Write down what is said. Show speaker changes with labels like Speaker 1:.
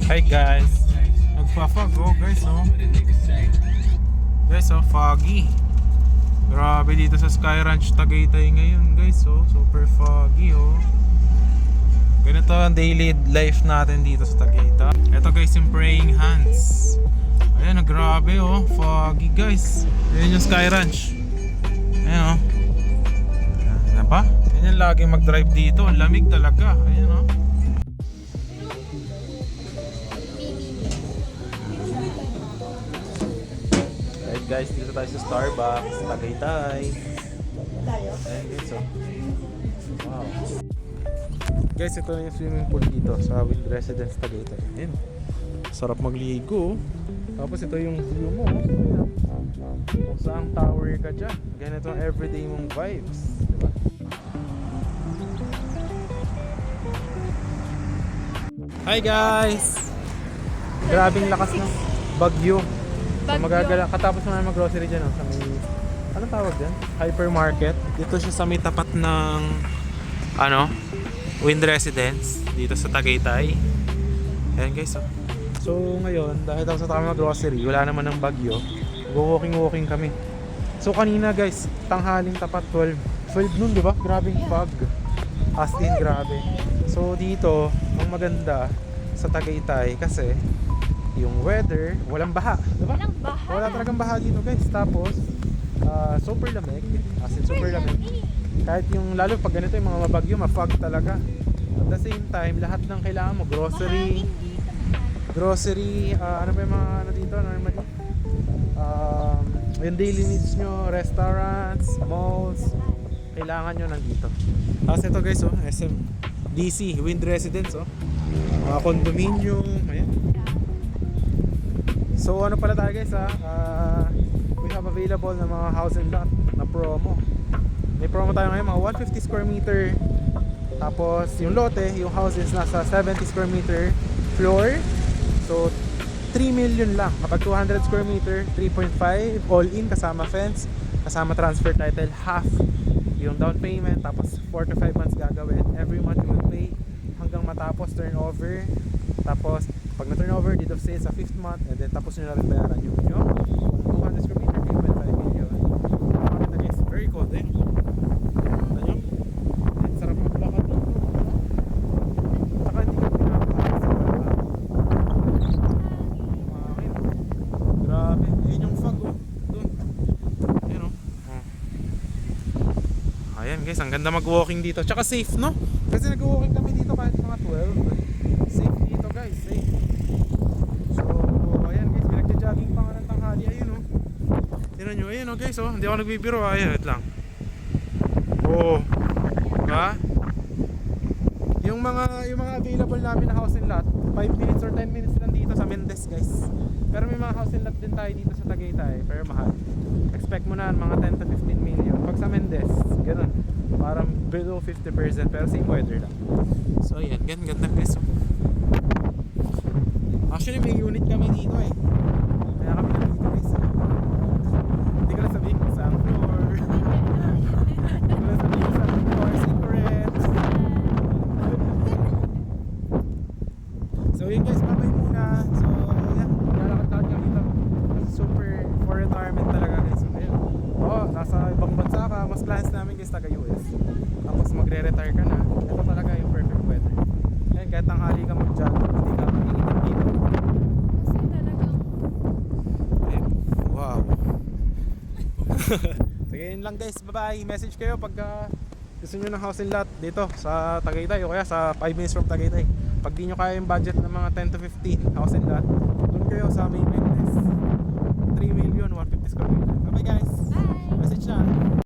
Speaker 1: Hi guys. Nagpa-fog guys Guys foggy. Grabe dito sa Sky Ranch Tagaytay ngayon guys super foggy Ganito ang daily life natin dito sa Tagaytay. Ito guys yung praying hands. Ayan grabe foggy guys. Ayan yung Sky Ranch. Ayan Ayan pa? Ganyan lagi mag-drive dito. Ang lamig talaga. Ayan guys, dito tayo sa Starbucks, Tagaytay. Ayan guys wow. Guys, ito na yung swimming pool dito sa Wind Residence Tagaytay. Ayan. Sarap magligo. Tapos ito yung view mo. Ayan. Kung saan tower ka dyan. Ganito ang everyday mong vibes. Diba? Hi guys! Grabing lakas ng bagyo. So magagala, katapos mo na mag-grocery dyan sa may, anong tawag dyan? Hypermarket. Dito siya sa may tapat ng Wind Residence dito sa Tagaytay. Ayan guys So ngayon, dahil tapos na tayo mag-grocery, wala naman ng bagyo, walking kami. So kanina guys, tanghaling tapat 12 noon, di ba? Grabing fog. As in grabe. So dito, ang maganda sa Tagaytay kasi yung weather, walang baha, diba?
Speaker 2: Walang baha.
Speaker 1: Wala talagang baha dito guys. Tapos, super lamig. As in, super lamig. Kahit yung, lalo pag ganito yung mga mabagyo, ma-fog talaga. At the same time, lahat ng kailangan mo, grocery, ano ba yung mga dito, normally? Yung daily needs nyo, restaurants, malls, kailangan nyo nandito. Tapos ito guys, SM, DC, Wind Residence, mga condominium, ayan. So ano pala tayo guys we have available na mga house and lot na promo. May promo tayo ngayon mga 150 square meter. Tapos yung lote, yung house is nasa 70 square meter floor. So 3 million lang. Kapag 200 square meter, 3.5 all in kasama fence, kasama transfer title, half yung down payment. Tapos 4 to 5 months gagawin. Every month you will pay hanggang matapos turnover. Tapos pag na-turnover, deed of sale sa 5th month, and then tapos nyo na rin bayaran yung 200 square meter, 3.5 million. Makakita guys, very cold Kita nyo? Sarap maglakad dito. Saka hindi ka pinapakita sa mahangin. Grabe, ayun yung fog doon. Ayun Ayan guys, ang ganda mag-walking dito. Tsaka safe Kasi nag-walking kami dito kahit mga 12. Safe dito guys, safe. So, ayan guys, pinagja-jogging pa nga ng tanghali. Ayun Tignan nyo, ayun guys hindi ako nagbibiro Ayan, wait lang. Diba? Yung mga available namin na house and lot, 5 minutes or 10 minutes lang dito sa Mendez guys. Pero may mga house and lot din tayo dito sa Tagaytay, pero mahal. Expect mo na mga 10 to 15 million. Pag sa Mendez, ganun. Parang below 50%, pero same weather lang. So ayan, ganda guys Actually may unit kami dito Kaya kami nandito guys Hindi ko na sabihin kung saan floor. Hindi ko na sabihin kung saan floor. Secret. So yun guys, babay muna. So yeah, lalakad-lakad kami dito. Kasi super for retirement talaga guys. So ayun, nasa ibang bansa ka, mas plans namin guys taga US. Tapos magre-retire ka na, ito talaga yung perfect weather. Kaya kahit tanghali ka mag-jog, hindi ka mainit dito.
Speaker 2: Kasi talagang
Speaker 1: wow. Sige yun lang guys, bye bye. Message kayo pag gusto nyo ng house and lot dito sa Tagaytay o kaya sa 5 minutes from Tagaytay. Pag di nyo kaya yung budget ng mga 10 to 15 house and lot,